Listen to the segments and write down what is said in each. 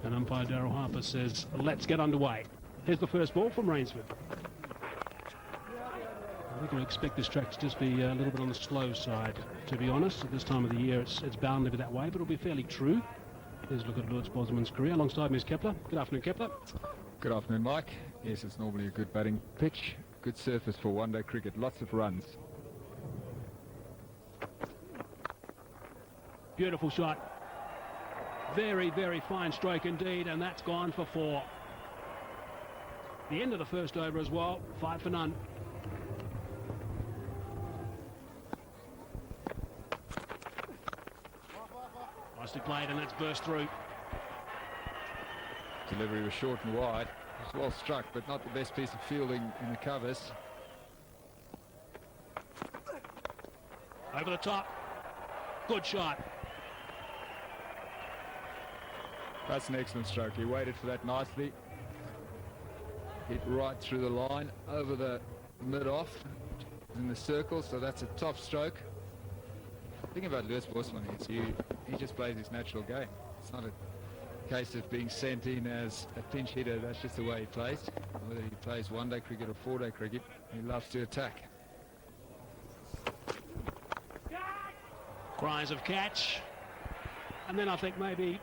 And umpire Darryl Harper says, let's get underway. Here's the first ball from Rainsford. I think we expect this track to just be a little bit on the slow side, to be honest. At this time of the year, it's bound to be that way, but it'll be fairly true. Here's a look at Lewis Bosman's career. Alongside me is Kepler. Good afternoon, Kepler. Good afternoon, Mike. Yes, it's normally a good batting pitch. Good surface for one-day cricket. Lots of runs. Beautiful shot. Very, very fine stroke indeed, and that's gone for 4. The end of the first over as well, 5 for none. Nicely played, and that's burst through. Delivery was short and wide. It was well struck, but not the best piece of fielding in the covers. Over the top. Good shot. That's an excellent stroke. He waited for that nicely. Hit right through the line, over the mid-off, in the circle, so that's a top stroke. The thing about Lewis Bosman is he just plays his natural game. It's not a case of being sent in as a pinch hitter. That's just the way he plays. Whether he plays one-day cricket or four-day cricket, he loves to attack. Cries of catch, and then I think maybe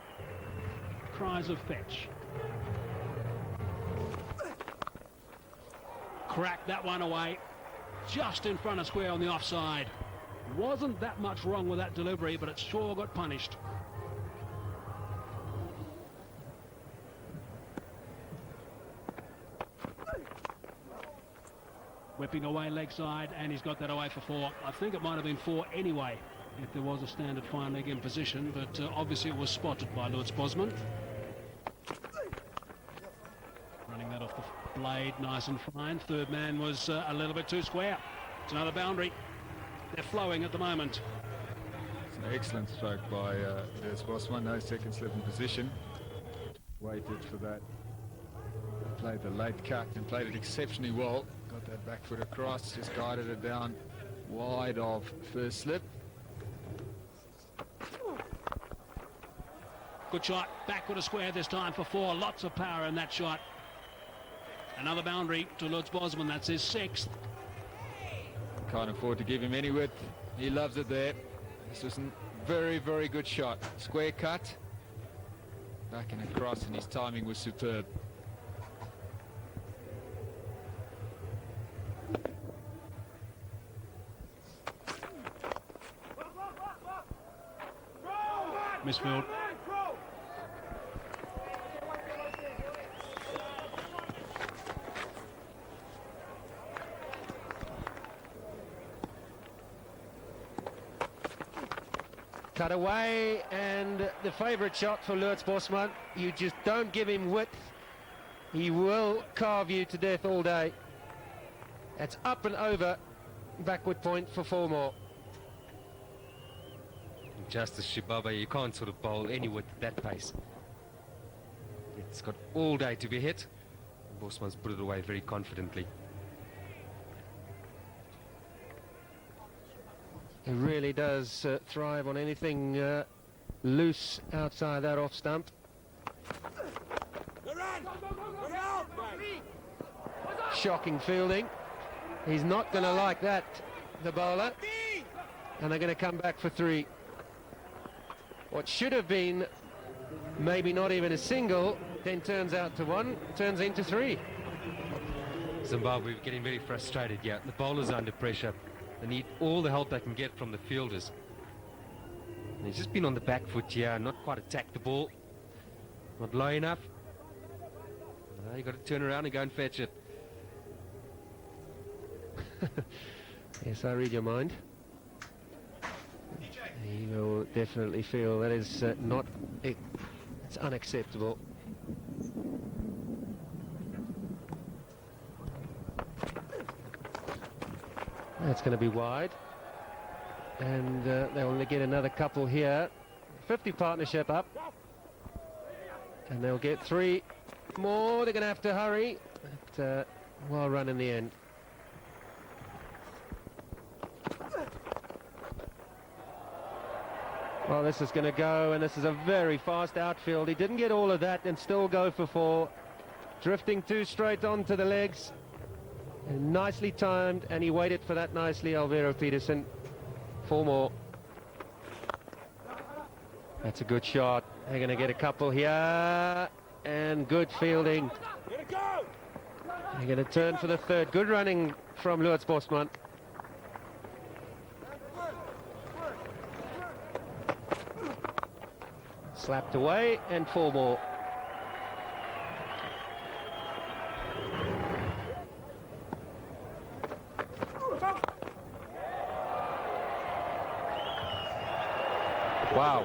cries of fetch. Cracked that one away, just in front of square on the offside. Wasn't that much wrong with that delivery, but it sure got punished. Whipping away leg side, and he's got that away for 4. I think it might have been 4 anyway, if there was a standard fine leg in position, but obviously it was spotted by Lewis Bosman. Running that off the blade, nice and fine. Third man was a little bit too square. It's another boundary. They're flowing at the moment. It's an excellent stroke by Lewis Bosman. No second slip in position. Waited for that. Played the late cut and played it exceptionally well. Got that back foot across, just guided it down wide of first slip. Good shot, back with a square this time for 4. Lots of power in that shot. Another boundary to Lewis Bosman, that's his 6th. Can't afford to give him any width. He loves it there. This was a very, very good shot. Square cut, back and across, and his timing was superb. Misfield. Cut away, and the favourite shot for Lewis Bosman. You just don't give him width. He will carve you to death all day. That's up and over. Backward point for 4 more. Justice Zimbabwe, you can't sort of bowl any width at that pace. It's got all day to be hit. Bosman's put it away very confidently. He really does thrive on anything loose outside that off stump. Shocking fielding. He's not going to like that, the bowler. And they're going to come back for 3. What should have been maybe not even a single, then turns out to 1, turns into 3. Zimbabwe getting very frustrated, yeah. The bowlers are under pressure. They need all the help they can get from the fielders. And he's just been on the back foot here, not quite attacked the ball. Not low enough. You got to turn around and go and fetch it. Yes, I read your mind. He will definitely feel that is it's unacceptable. That's going to be wide, and they'll only get another couple here. 50 partnership up, and they'll get 3 more. They're going to have to hurry, but well run in the end. Well, this is going to go, and this is a very fast outfield. He didn't get all of that and still go for 4. Drifting 2 straight onto the legs. And nicely timed, and he waited for that nicely, Alvaro Peterson. 4 more. That's a good shot. They're going to get a couple here. And good fielding. They're going to turn for the 3rd. Good running from Lutz Bosman. Slapped away, and 4 more. Wow.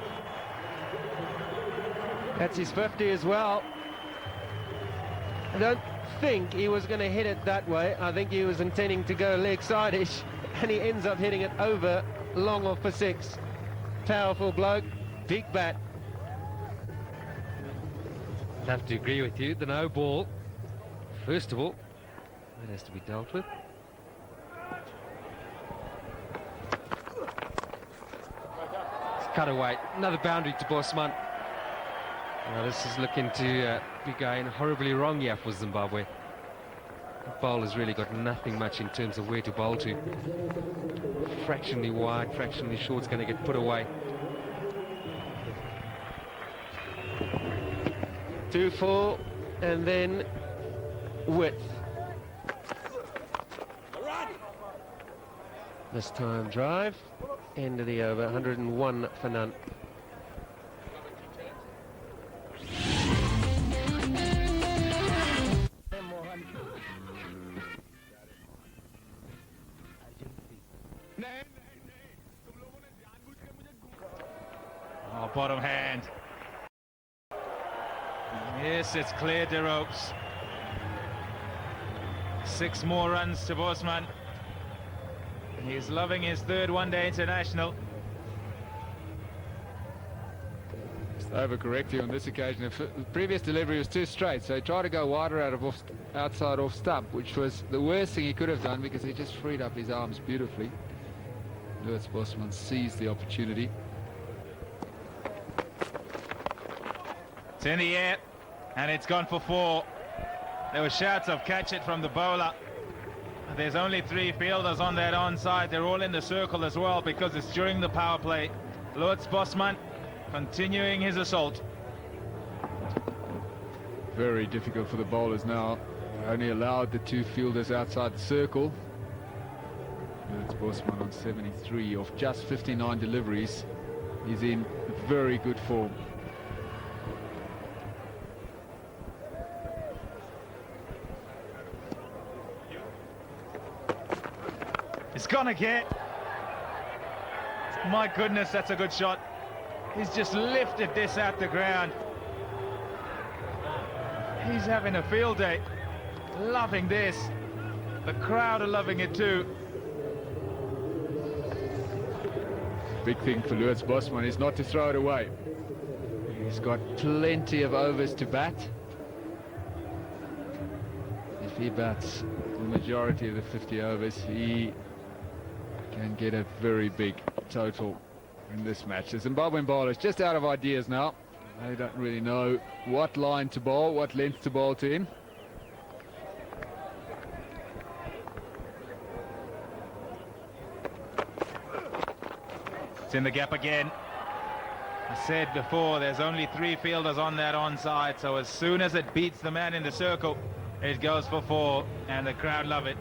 That's his 50 as well. I don't think he was going to hit it that way. I think he was intending to go leg side-ish, and he ends up hitting it over long off for 6. Powerful bloke, big bat. I have to agree with you. The no ball, first of all, that has to be dealt with. It's cut away. Another boundary to Bosman. Now this is looking to be going horribly wrong here for Zimbabwe. The bowler's really got nothing much in terms of where to bowl to. Fractionally wide, fractionally short's going to get put away. 2 full, and then width. This time drive, end of the over, 101 for none. Oh, bottom hand. Yes, it's cleared the ropes. 6 more runs to Bosman. He's loving his 3rd one-day international. Just overcorrecting on this occasion. The previous delivery was too straight, so he tried to go wider out of outside off stump, which was the worst thing he could have done because he just freed up his arms beautifully. Lutz Bosman seized the opportunity. It's in the air, and it's gone for 4. There were shouts of catch it from the bowler. There's only 3 fielders on that onside. They're all in the circle as well because it's during the power play. Lutz Bosman continuing his assault. Very difficult for the bowlers now. Only allowed the 2 fielders outside the circle. Lutz Bosman on 73 of just 59 deliveries. He's in very good form. It's gone again. My goodness, that's a good shot. He's just lifted this out the ground. He's having a field day. Loving this. The crowd are loving it too. Big thing for Lutz Bosman is not to throw it away. He's got plenty of overs to bat. If he bats the majority of the 50 overs, he can get a very big total in this match. The Zimbabwean bowlers just out of ideas now. They don't really know what line to bowl, what length to bowl to him. It's in the gap again. I said before, there's only 3 fielders on that onside, so as soon as it beats the man in the circle, it goes for 4, and the crowd love it.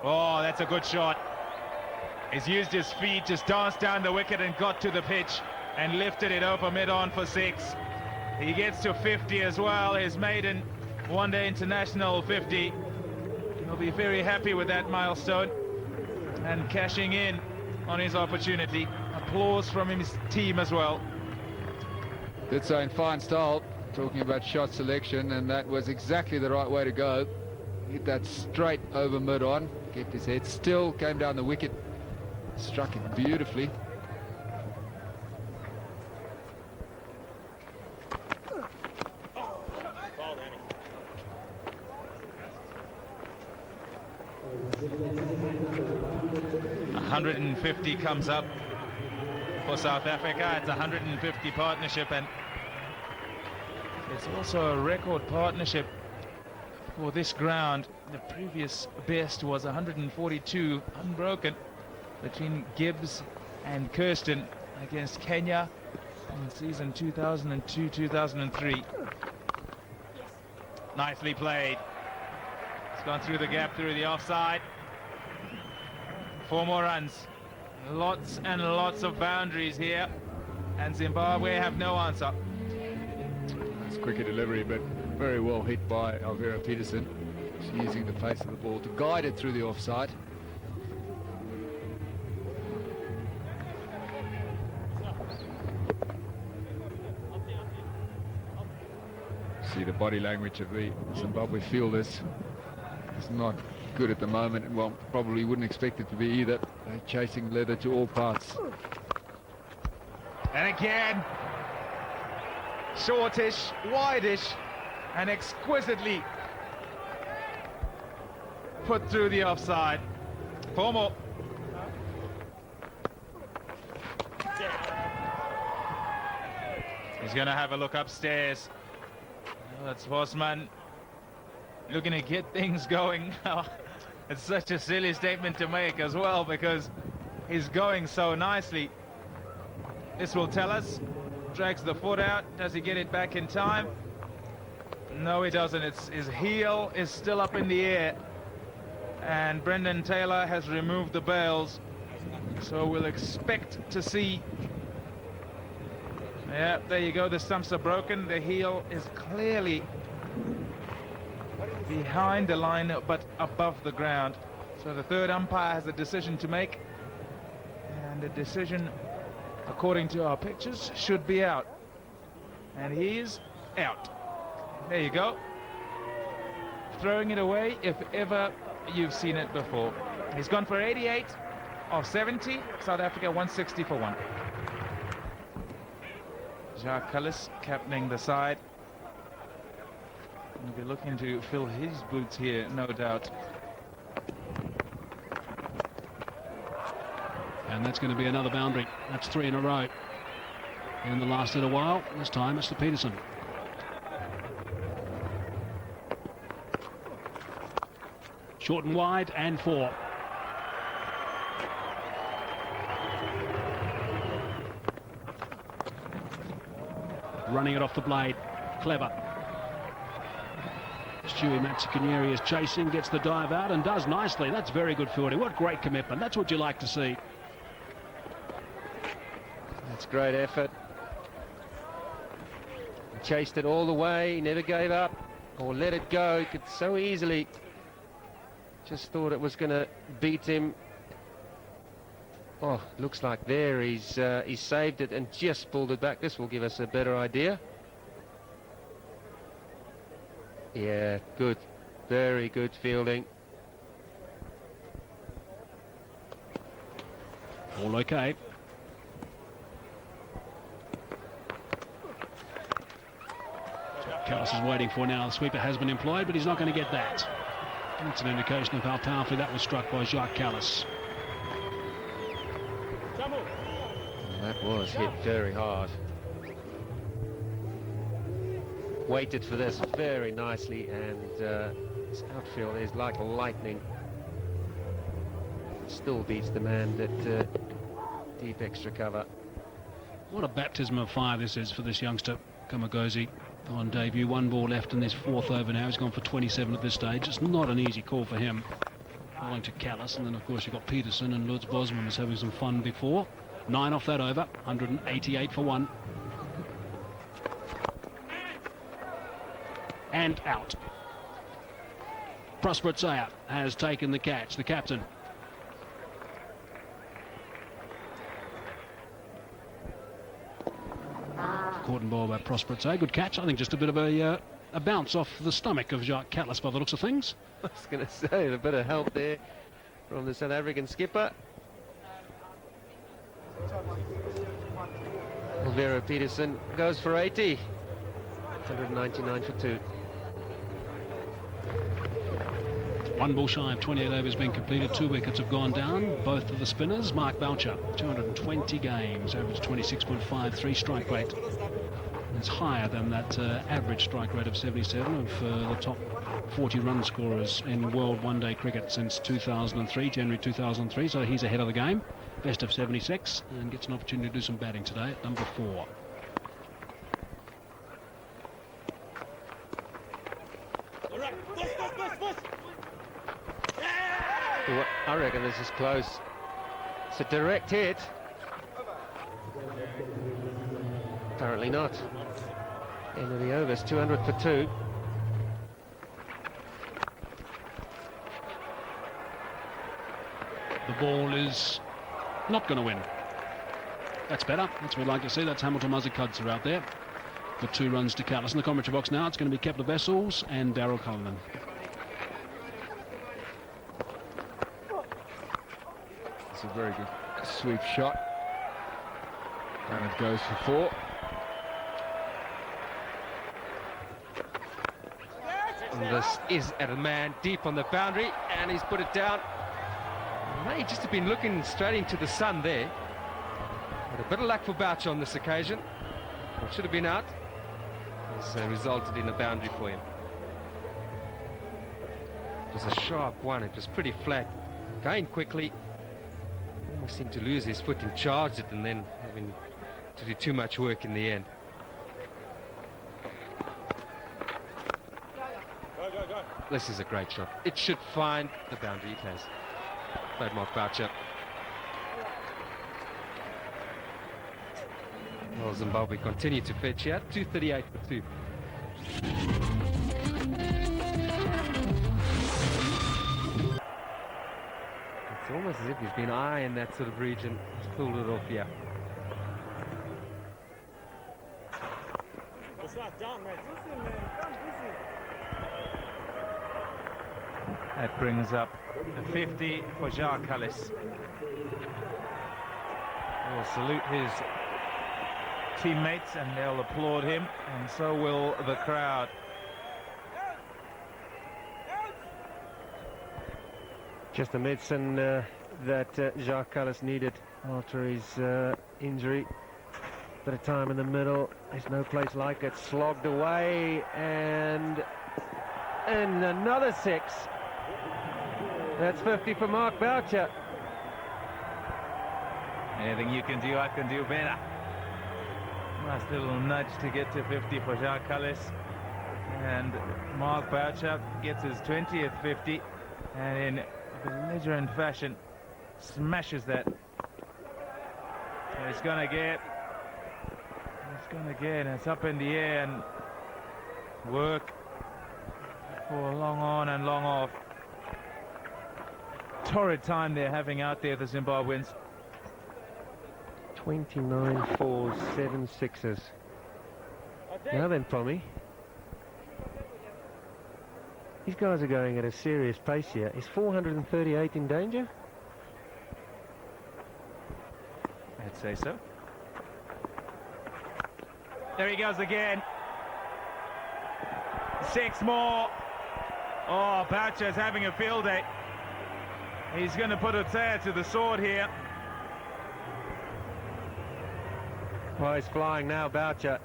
Oh, that's a good shot. He's used his feet, just danced down the wicket and got to the pitch and lifted it over mid-on for 6. He gets to 50 as well, his maiden one-day international 50. He'll be very happy with that milestone and cashing in on his opportunity. Applause from his team as well. Did so in fine style, talking about shot selection, and that was exactly the right way to go. Hit that straight over mid-on, kept his head still, came down the wicket, struck it beautifully. 150 comes up for South Africa. It's a 150 partnership, and it's also a record partnership for this ground. The previous best was 142 unbroken between Gibbs and Kirsten against Kenya in season 2002-2003. Nicely played. It's gone through the gap, through the offside. 4 more runs. Lots and lots of boundaries here, and Zimbabwe have no answer. It's quicker delivery, but very well hit by Alvera Peterson. She's using the pace of the ball to guide it through the offside. See the body language of the Zimbabwe fielders. It's not good at the moment, and well, probably wouldn't expect it to be either. They're chasing leather to all parts. And again, shortish, wideish, and exquisitely put through the offside. 4 more. He's going to have a look upstairs. Oh, that's Bosman looking to get things going now. It's such a silly statement to make as well, because he's going so nicely. This will tell us. Drags the foot out. Does he get it back in time? No, he doesn't. His heel is still up in the air, and Brendan Taylor has removed the bails, so we'll expect to see. Yeah, there you go. The stumps are broken. The heel is clearly behind the line but above the ground, so the third umpire has a decision to make, and the decision, according to our pictures, should be out, and he's out. There you go. Throwing it away if ever you've seen it before. He's gone for 88 of 70. South Africa 160 for 1. Jacques Kallis captaining the side. He'll be looking to fill his boots here, no doubt. And that's going to be another boundary. That's 3 in a row. In the last little while, this time it's to Peterson. Short and wide, and 4. Running it off the blade. Clever. Stewie Matsikanyeri is chasing, gets the dive out, and does nicely. That's very good fielding. What great commitment. That's what you like to see. That's great effort. He chased it all the way. He never gave up or let it go. He could so easily. Just thought it was going to beat him. Oh, looks like there he's saved it and just pulled it back. This will give us a better idea. Yeah, good. Very good fielding. All okay. Callis is waiting for now. The sweeper has been employed, but he's not going to get that. That's an indication of how powerfully that was struck by Jacques Kallis. That was hit very hard. Waited for this very nicely, and this outfield is like lightning. Still beats the man that deep extra cover. What a baptism of fire this is for this youngster, Kamagozi, on debut. 1 ball left in this 4th over now. He's gone for 27 at this stage. It's not an easy call for him. Falling to Kallis, and then of course you've got Peterson, and Lutz Bosman was having some fun before. 9 off that over, 188 for 1. And out. Prosper Tsaya has taken the catch, the captain. Caught and ball by Prosper Tsaya. Good catch. I think just a bit of a bounce off the stomach of Jacques Kallis by the looks of things. I was going to say, a bit of help there from the South African skipper. Alvera Peterson goes for 80. 199 for 2. One ball shy of 28 overs been completed. 2 wickets have gone down. Both of the spinners. Mark Boucher, 220 games, average 26.53 strike rate. It's higher than that average strike rate of 77 of the top 40 run scorers in world one-day cricket since 2003, January 2003. So he's ahead of the game. Best of 76, and gets an opportunity to do some batting today at number 4. I reckon this is close. It's a direct hit. Apparently not. End of the overs, 200 for 2. The ball is not going to win. That's better. That's what we'd like to see. That's Hamilton Mazzacudza out there. For 2 runs to Callis in the commentary box now. It's going to be Kepler Vessels and Darryl Cullinan. It's a very good sweep shot. And it goes for 4. And this is at a man deep on the boundary, and he's put it down. May just have been looking straight into the sun there. But a bit of luck for Boucher on this occasion. What should have been out has resulted in a boundary for him. It was a sharp one. It was pretty flat. Going quickly. Almost seemed to lose his foot and charged it, and then having to do too much work in the end. This is a great shot. It should find the boundary. It has. Played Mark Boucher. Well, Zimbabwe continue to fetch here. 238 for 2. It's almost as if he's been eyeing that sort of region. He's pulled it off here. That brings up the 50 for Jacques Kallis. He'll salute his teammates and they'll applaud him, and so will the crowd. Just the medicine that Jacques Kallis needed after his injury. Bit of time in the middle. There's no place like it. Slogged away, and another 6. That's 50 for Mark Boucher. Anything you can do, I can do better. Nice little nudge to get to 50 for Jacques Kallis. And Mark Boucher gets his 20th 50, and in belligerent fashion smashes that. And it's going to get, and it's up in the air and work for long on and long off. Torrid time they're having out there, the Zimbabweans. 29 4s, 7 6s. Now then, Tommy. These guys are going at a serious pace here. Is 438 in danger? I'd say so. There he goes again. 6 more. Oh, Boucher's having a field day. He's going to put a tear to the sword here. Well, he's flying now, Boucher.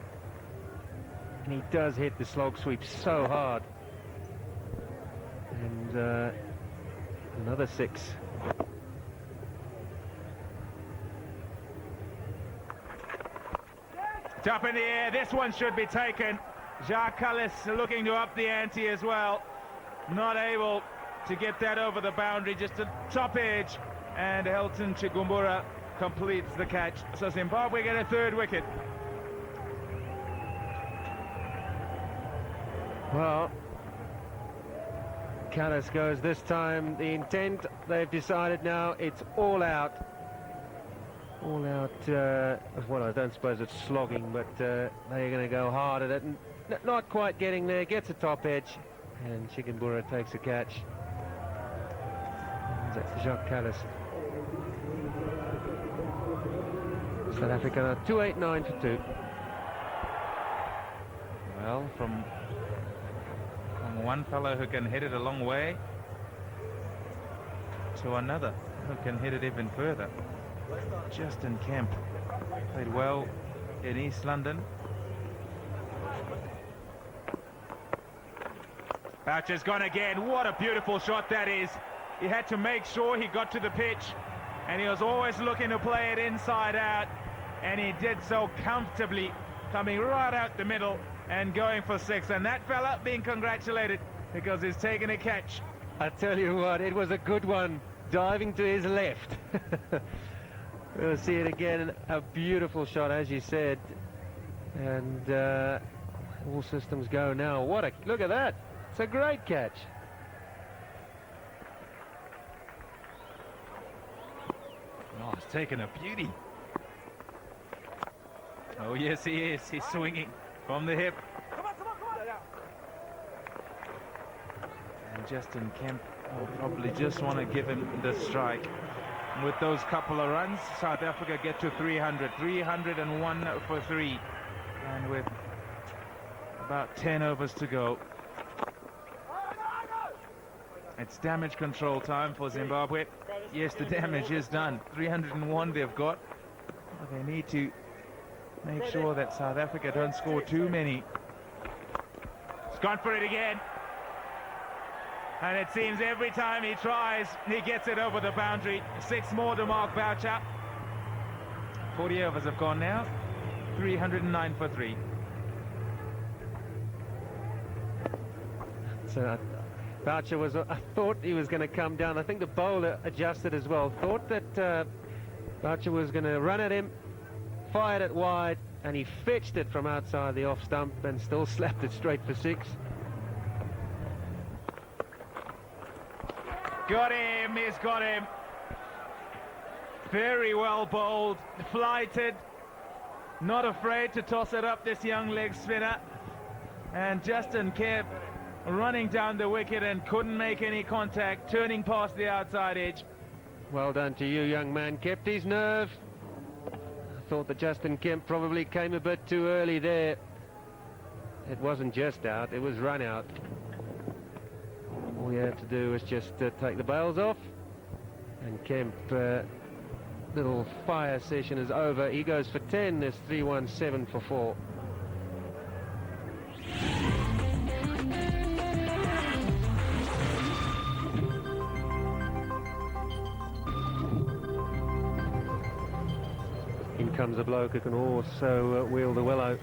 And he does hit the slog sweep so hard. And another 6. It's up in the air. This one should be taken. Jacques Kallis looking to up the ante as well. Not able to get that over the boundary, just a top edge, and Helton Chigumbura completes the catch. So Zimbabwe get a 3rd wicket. Well, Kallis goes this time. The intent, they've decided now, it's all out. All out, well, I don't suppose it's slogging, but they're going to go hard at it. And not quite getting there, gets a top edge, and Chigumbura takes a catch. That's Jacques Kallis. South Africa now 289 for 2. Well, from one fellow who can hit it a long way, to another who can hit it even further. Justin Kemp played well in East London. Boucher's gone again. What a beautiful shot that is. He had to make sure he got to the pitch, and he was always looking to play it inside out, and he did so comfortably, coming right out the middle and going for 6. And that fella being congratulated because he's taken a catch. I tell you what, it was a good one, diving to his left. We'll see it again. A beautiful shot, as you said, and all systems go now. Look at that. It's a great catch. Oh, he's taken a beauty. Oh, yes, he is. He's swinging from the hip. And Justin Kemp will probably just want to give him the strike. With those couple of runs, South Africa get to 300. 301 for 3. And with about 10 overs to go, it's damage control time for Zimbabwe. Yes, the damage is done. 301 they've got. But they need to make sure that South Africa don't score too many. He's gone for it again. And it seems every time he tries, he gets it over the boundary. 6 more to Mark Boucher. 40 overs have gone now. 309 for 3. So Boucher was, I thought he was going to come down. I think the bowler adjusted as well. Thought that Boucher was going to run at him, fired it wide, and he fetched it from outside the off stump and still slapped it straight for 6. Got him, he's got him. Very well bowled, flighted, not afraid to toss it up, this young leg spinner. And Justin Kemp running down the wicket and couldn't make any contact, turning past the outside edge. Well done to you, young man. Kept his nerve. I thought that Justin Kemp probably came a bit too early there. It wasn't just out, it was run out. All you have to do is just take the bails off, and Kemp, little fire session is over. He goes for 10. There's 317 for 4. In comes a bloke who can also wheel the willow.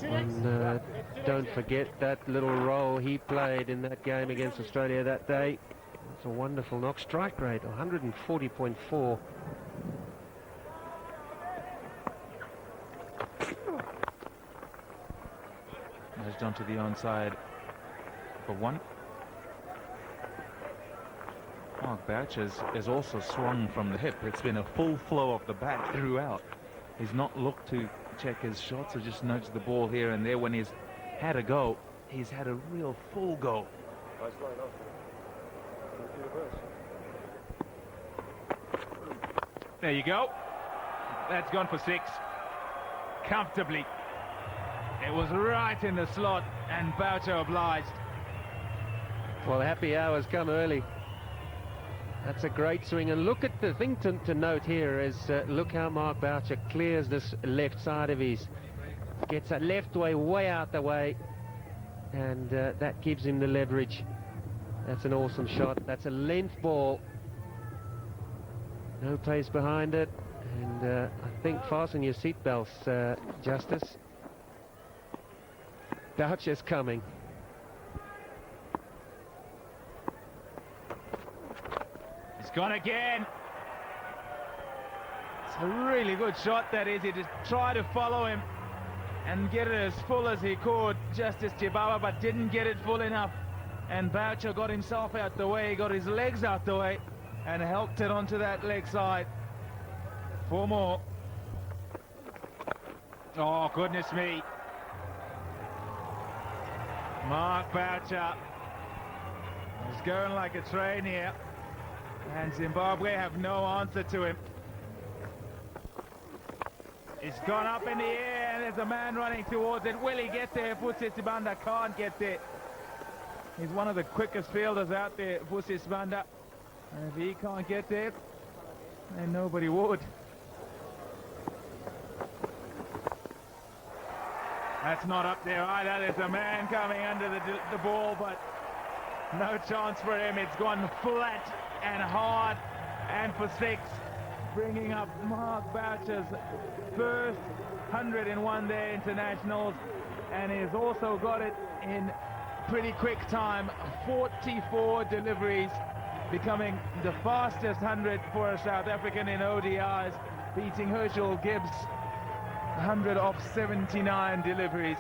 And don't forget that little role he played in that game against Australia that day. It's a wonderful knock. Strike rate 140.4. Edged onto the onside for 1. Mark Boucher is also swung from the hip. It's been a full flow of the bat throughout. He's not looked to check his shots or just nudged the ball here and there. When he's had a go, he's had a real full go. There you go. That's gone for 6. Comfortably. It was right in the slot, and Boucher obliged. Well, happy hours come early. That's a great swing, and look at the thing to note here is look how Mark Boucher clears this left side of his. Gets that left way out the way, and that gives him the leverage. That's an awesome shot. That's a length ball. No pace behind it, and I think fasten your seatbelts, Justice. Boucher's coming. It's gone again. It's a really good shot, that is. He just tried to follow him and get it as full as he could, Justice Chibaba, but didn't get it full enough. And Boucher got himself out the way, got his legs out the way, and helped it onto that leg side. 4 more. Oh, goodness me. Mark Boucher is going like a train here, and Zimbabwe have no answer to him. It's gone up in the air and there's a man running towards it. Will he get there? Fusi Sibanda can't get there. He's one of the quickest fielders out there, Fusi Sibanda. And if he can't get there, then nobody would. That's not up there either. There's a man coming under the ball, but no chance for him. It's gone flat and hard and for 6, bringing up Mark Boucher's first 100 in one-day internationals, and he's also got it in pretty quick time, 44 deliveries, becoming the fastest 100 for a South African in ODIs, beating Herschel Gibbs' 100 off 79 deliveries.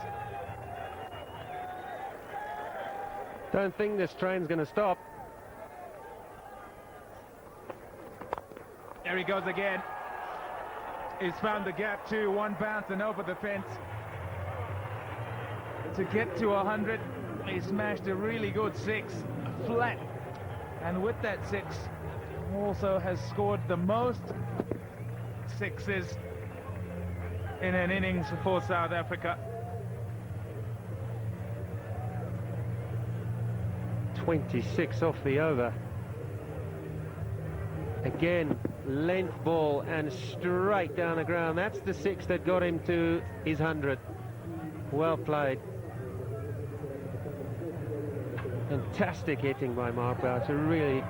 Don't think this train's going to stop. There he goes again. He's found the gap too, one bounce and over the fence. To get to 100, he smashed a really good 6, flat. And with that 6, also has scored the most 6s in an innings for South Africa. 26 off the over. Again, length ball and straight down the ground. That's the 6 that got him to his 100. Well played. Fantastic hitting by Mark Boucher, really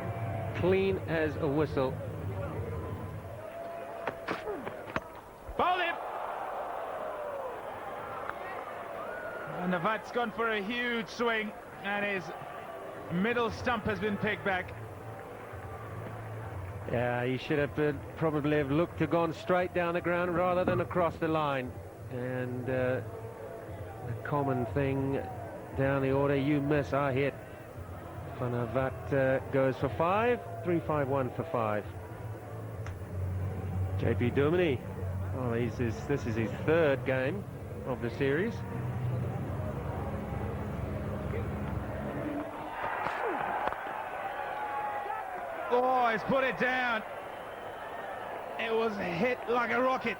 clean as a whistle. Bowled him! And the Vat's gone for a huge swing, and his middle stump has been picked back. Yeah, he should have probably have looked to gone straight down the ground rather than across the line. And a common thing down the order, you miss, I hit. Vat goes for 5, 3-5-1 for 5. JP Duminy, oh, this is his 3rd game of the series. Oh, he's put it down. It was hit like a rocket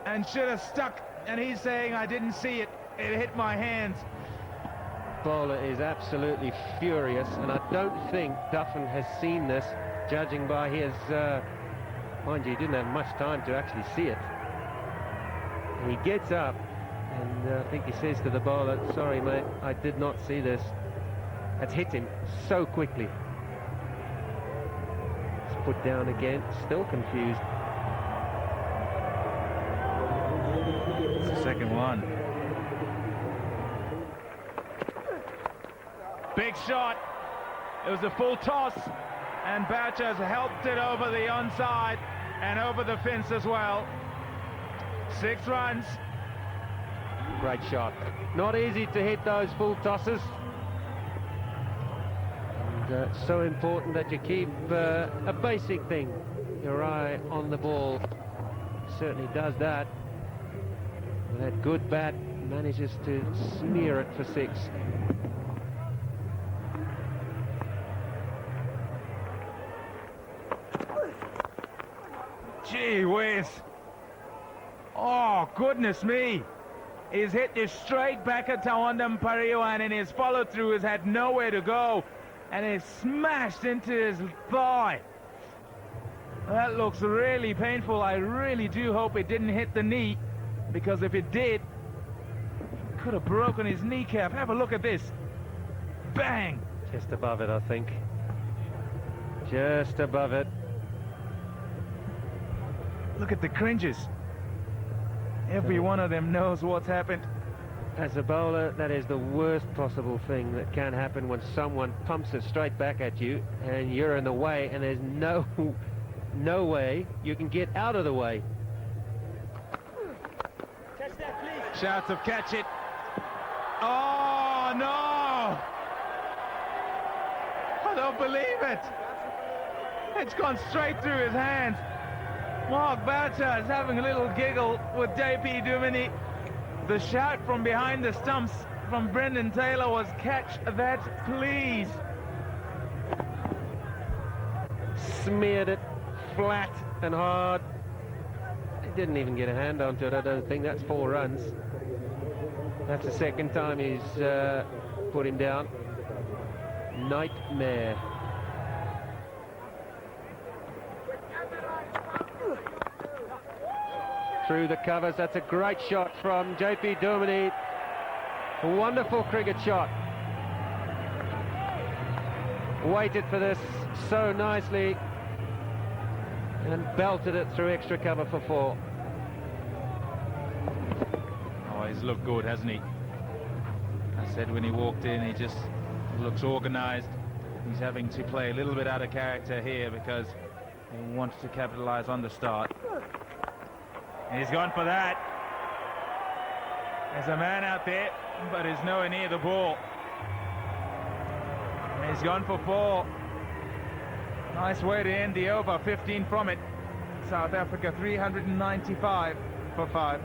and should have stuck, and he's saying, I didn't see it, it hit my hands. Bowler is absolutely furious, and I don't think Duffin has seen this, judging by his mind you, he didn't have much time to actually see it. He gets up and I think he says to the bowler, sorry mate, I did not see this. That's hit him so quickly. It's put down again, still confused. It's the second one. Big shot. It was a full toss, and Boucher's helped it over the onside and over the fence as well. 6 runs. Great shot. Not easy to hit those full tosses. And so important that you keep a basic thing, your eye on the ball. Certainly does that. With that good bat, manages to smear it for 6. Gee whiz. Oh, goodness me. He's hit this straight back at Tawanda Mpariwan, and his follow-through has had nowhere to go, and it's smashed into his thigh. That looks really painful. I really do hope it didn't hit the knee, because if it did, it could have broken his kneecap. Have a look at this. Bang! Just above it, I think. Just above it. Look at the cringes. Every one of them knows what's happened. As a bowler, that is the worst possible thing that can happen, when someone pumps it straight back at you and you're in the way, and there's no way you can get out of the way. Shouts of catch it. Oh no! I don't believe it. It's gone straight through his hands. Mark Boucher is having a little giggle with JP Duminy. The shout from behind the stumps from Brendan Taylor was, catch that, please. Smeared it flat and hard. He didn't even get a hand onto it, I don't think. That's 4 runs. That's the second time he's put him down. Nightmare. Through the covers, that's a great shot from JP Duminy. A wonderful cricket shot. Waited for this so nicely and belted it through extra cover for 4. Oh, he's looked good, hasn't he? I said when he walked in, he just looks organised. He's having to play a little bit out of character here because he wants to capitalise on the start. And he's gone for that. There's a man out there, but he's nowhere near the ball. And he's gone for 4. Nice way to end the over, 15 from it. South Africa 395 for 5.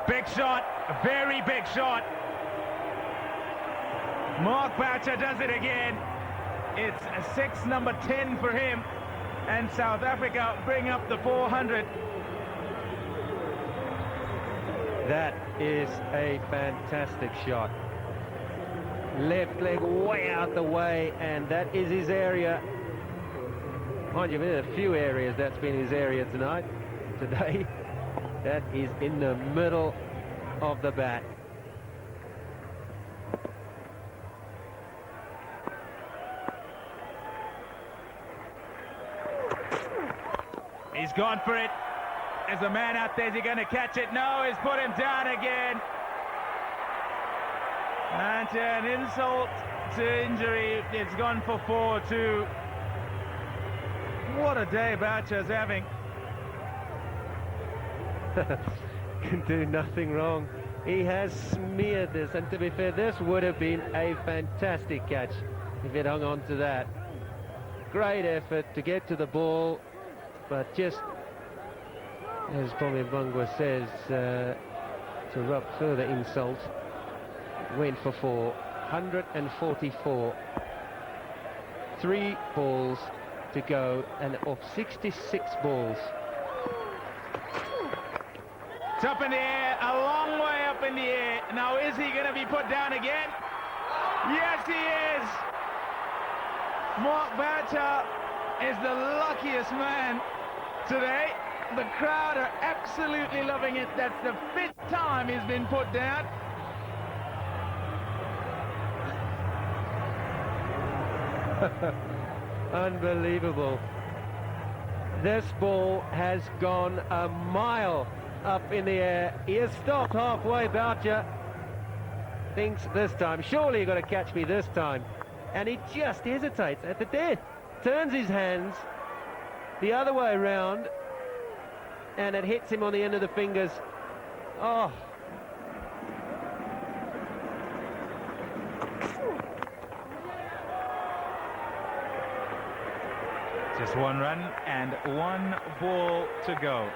Big shot, a very big shot. Mark Boucher does it again. It's a 6, number 10 for him. And South Africa bring up the 400. That is a fantastic shot. Left leg way out the way, and that is his area. Mind you, in a few areas that's been his area today. That is in the middle of the bat. He's gone for it. There's a man out there. Is he going to catch it? No, he's put him down again. And an insult to injury. It's gone for 4 too. What a day Boucher's having. Can do nothing wrong. He has smeared this, and to be fair, this would have been a fantastic catch if he'd hung on to that. Great effort to get to the ball, but just, as Pommy Bungwa says, to rub further insult, went for 4. 144. 3 balls to go, and off 66 balls. It's up in the air, a long way up in the air. Now is he going to be put down again? Yes, he is. Mark Boucher is the luckiest man today. The crowd are absolutely loving it. That's the 5th time he's been put down. Unbelievable. This ball has gone a mile up in the air. He has stopped halfway. Boucher thinks this time, surely you've got to catch me this time. And he just hesitates at the death. Turns his hands the other way around, and it hits him on the end of the fingers. Oh. Just 1 run and 1 ball to go.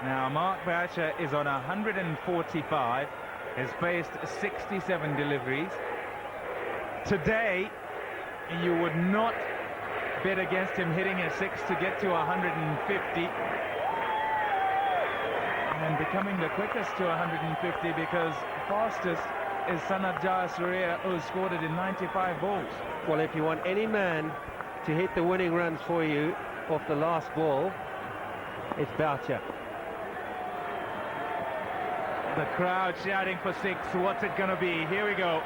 Now Mark Boucher is on 145, has faced 67 deliveries. Today, you would not bet against him hitting a 6 to get to 150. And becoming the quickest to 150, because fastest is Sanat Jayasuriya, who scored it in 95 balls. Well, if you want any man to hit the winning runs for you off the last ball, it's Boucher. The crowd shouting for 6. What's it going to be? Here we go.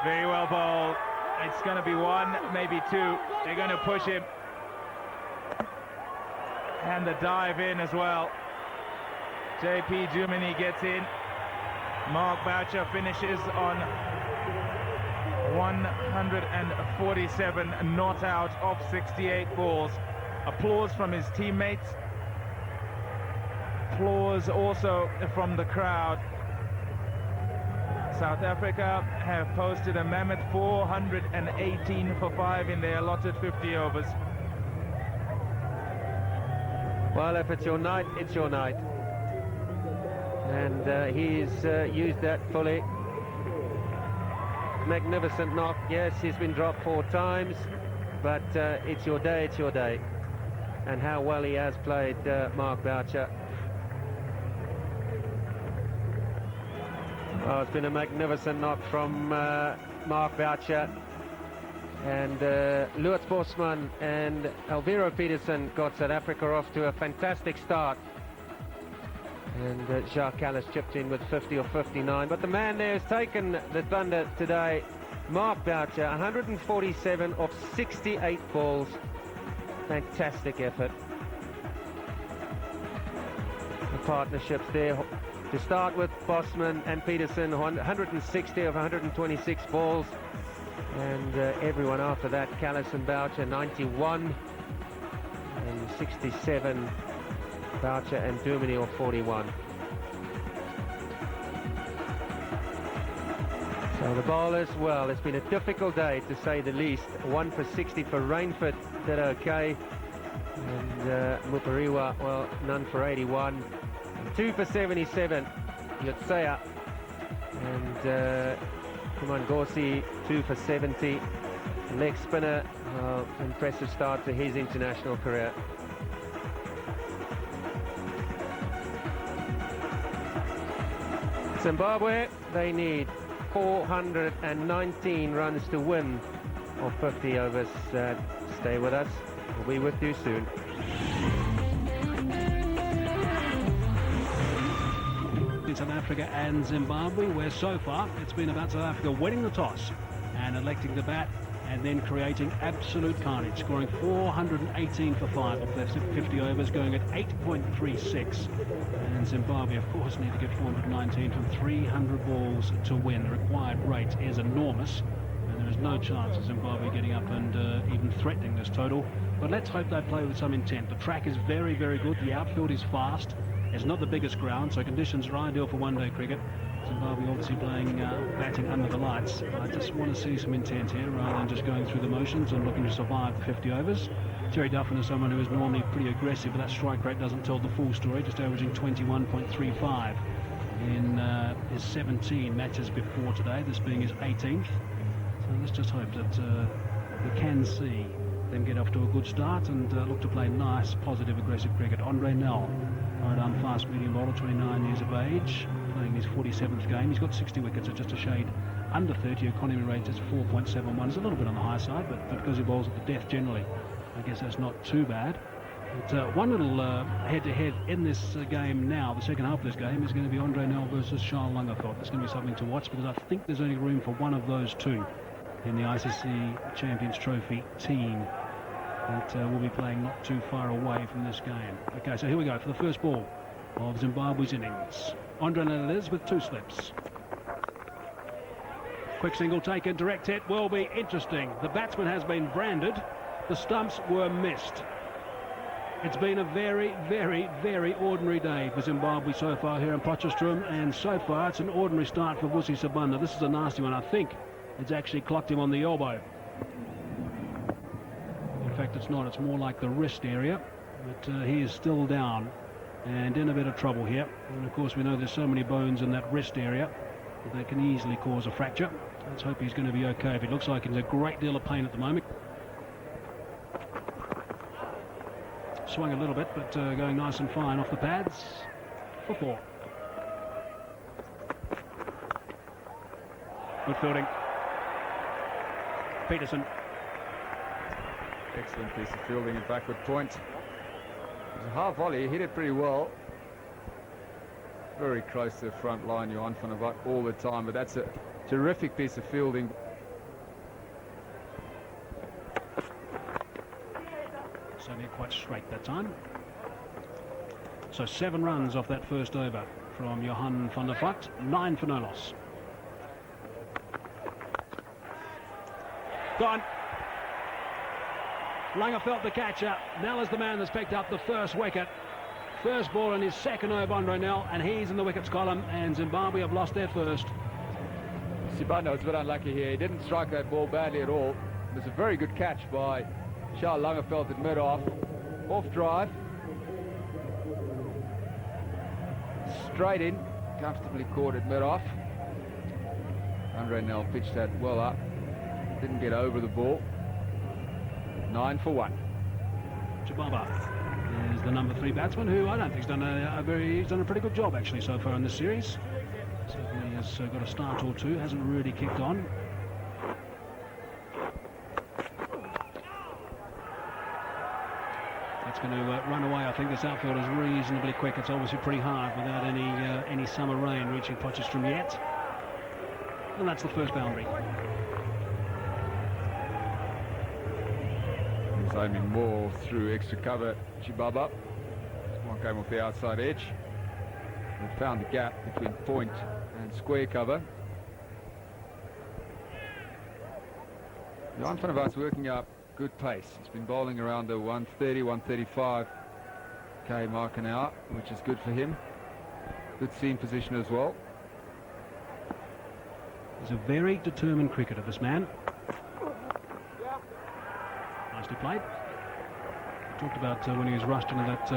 Very well bowled. It's going to be 1, maybe 2. They're going to push him. And the dive in as well. JP Duminy gets in. Mark Boucher finishes on 147, not out of 68 balls. Applause from his teammates. Applause also from the crowd. South Africa have posted a mammoth 418 for 5 in their allotted 50 overs. Well, if it's your night, it's your night. And he's used that fully. Magnificent knock. Yes, he's been dropped 4 times. but it's your day, it's your day. And how well he has played, Mark Boucher. Oh, it's been a magnificent knock from Mark Boucher. And Lewis Bosman and Alvaro Peterson got South Africa off to a fantastic start. And Jacques Callis chipped in with 50 or 59. But the man there has taken the thunder today, Mark Boucher, 147 of 68 balls. Fantastic effort. The partnerships there to start with, Bosman and Peterson, 160 of 126 balls. And everyone after that, Callis and Boucher, 91 and 67, Boucher and Duminy, 41. So the bowlers, well, it's been a difficult day to say the least. 1 for 60 for Rainford, did okay. And Mupariwa, well, none for 81. 2 for 77, Yotseya. And Kumangorsi, 2 for 70. Leg spinner, impressive start to his international career. Zimbabwe, they need 419 runs to win of 50 overs. Stay with us. We'll be with you soon. In South Africa and Zimbabwe, where so far it's been about South Africa winning the toss and electing to bat and then creating absolute carnage, scoring 418 for 5 of their 50 overs, going at 8.36. And Zimbabwe, of course, need to get 419 from 300 balls to win. The required rate is enormous, and there is no chance of Zimbabwe getting up and even threatening this total. But let's hope they play with some intent. The track is very, very good. The outfield is fast. It's not the biggest ground, so conditions are ideal for one-day cricket. Zimbabwe obviously playing, batting under the lights. I just want to see some intent here rather than just going through the motions and looking to survive the 50 overs. Terry Duffin is someone who is normally pretty aggressive, but that strike rate doesn't tell the full story, just averaging 21.35 in his 17 matches before today, this being his 18th. So let's just hope that we can see them get off to a good start and look to play nice, positive, aggressive cricket. Andre Nell, right-arm fast medium bowler, 29 years of age, playing his 47th game. He's got 60 wickets, so just a shade under 30. Economy rate is 4.71. It's a little bit on the high side, but because he bowls at the death generally, I guess that's not too bad. But one little head-to-head in this game now, the second half of this game, is going to be Andre Nell versus Charles Langerfeld. That's going to be something to watch because I think there's only room for one of those two in the ICC Champions Trophy team that will be playing not too far away from this game. Okay, so here we go for the first ball of Zimbabwe's innings. Andre Nell is with 2 slips. Quick single taken, direct hit will be interesting. The batsman has been branded. The stumps were missed. It's been a very, very, very ordinary day for Zimbabwe so far here in Potchefstroom, and so far it's an ordinary start for Vusi Sabanda. This is a nasty one. I think it's actually clocked him on the elbow. In fact, it's not. It's more like the wrist area, but he is still down and in a bit of trouble here. And of course, we know there's so many bones in that wrist area that they can easily cause a fracture. Let's hope he's going to be okay. If it looks like he's in a great deal of pain at the moment. Swung a little bit, but going nice and fine off the pads for 4. Good fielding. Peterson. Excellent piece of fielding at backward point. It was a half volley, he hit it pretty well. Very close to the front line, Johan van der Walt all the time, but that's a terrific piece of fielding. Certainly quite straight that time. So 7 runs off that first over from Johan van der Walt, 9 for no loss. Gone. Langerfeld the catcher. Nell is the man that's picked up the first wicket. First ball in his second over, Andre Nell, and he's in the wickets column, and Zimbabwe have lost their first. Sibanda was a bit unlucky here. He didn't strike that ball badly at all. It was a very good catch by Charles Langerfeld at mid-off. Off drive. Straight in. Comfortably caught at mid-off. Andre Nell pitched that well up. Didn't get over the ball. 9 for 1. Jababa is the number 3 batsman, who I don't think he's done he's done a pretty good job actually so far in this series. Certainly has got a start or two, hasn't really kicked on. That's going to run away. I think this outfield is reasonably quick. It's obviously pretty hard without any summer rain reaching Potchefstroom yet. And that's the first boundary. He's aiming more through extra cover. Chibaba. One came off the outside edge. They found the gap between point and square cover. Jan van der Vaart's working up good pace. He's been bowling around the 130, 135 k mark an hour, which is good for him. Good seam position as well. He's a very determined cricketer, this man. Nicely played. We talked about when he was rushed into that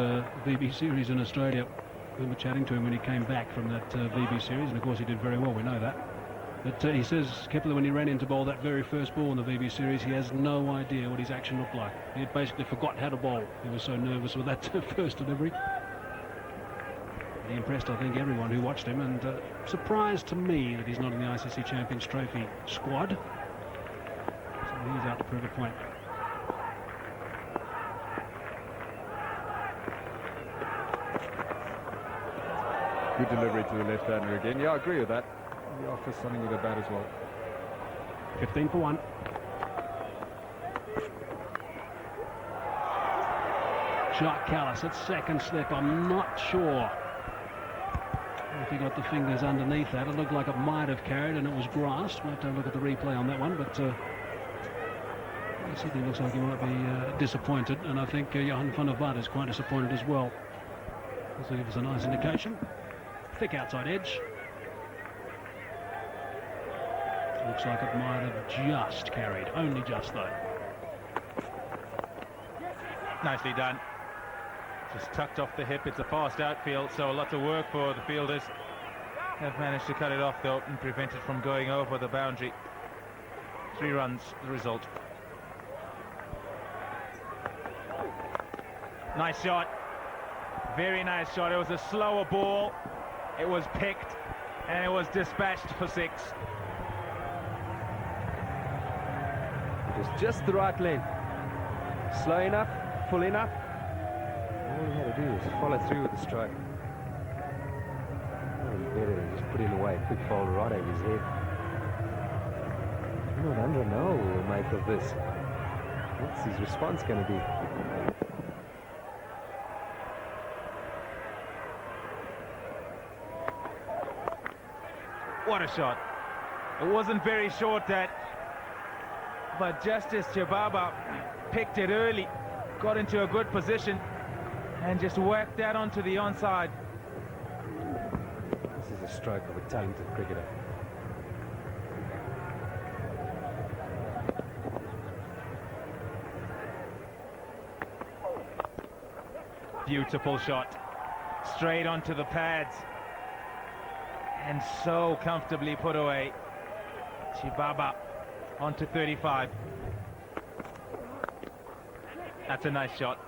VB series in Australia. I remember chatting to him when he came back from that VB series, and of course he did very well, we know that. But he says, Kepler, when he ran into bowl that very first ball in the VB series, he has no idea what his action looked like. He had basically forgotten how to bowl. He was so nervous with that first delivery. He impressed, I think, everyone who watched him, and surprised to me that he's not in the ICC Champions Trophy squad. So he's out to prove a point. Good delivery to the left-hander again. Yeah, I agree with that. He offers something with a bat as well. 15 for 1. Shot Callis at second slip. I'm not sure if he got the fingers underneath that. It looked like it might have carried and it was grassed. We'll have to look at the replay on that one, but it certainly looks like he might be disappointed, and I think Johan van der Vaart is quite disappointed as well. This will give us a nice indication. Thick outside edge. Looks like it might have just carried, only just though. Nicely done. Just tucked off the hip. It's a fast outfield, so lots of work for the fielders. Have managed to cut it off though and prevent it from going over the boundary. 3 runs the result. Nice shot. Very nice shot. It was a slower ball. It was picked and it was dispatched for 6. It was just the right length. Slow enough, full enough. All he had to do was follow through with the stroke. Maybe better than just put it away, quick fold right over his head. I'm not under know what we'll make of this. What's his response going to be? What a shot. It wasn't very short, that, but just as Chibaba picked it early, got into a good position and just whacked that onto the onside. This is a stroke of a talented cricketer. Beautiful shot. Straight onto the pads. And so comfortably put away. Chibaba onto 35. That's a nice shot.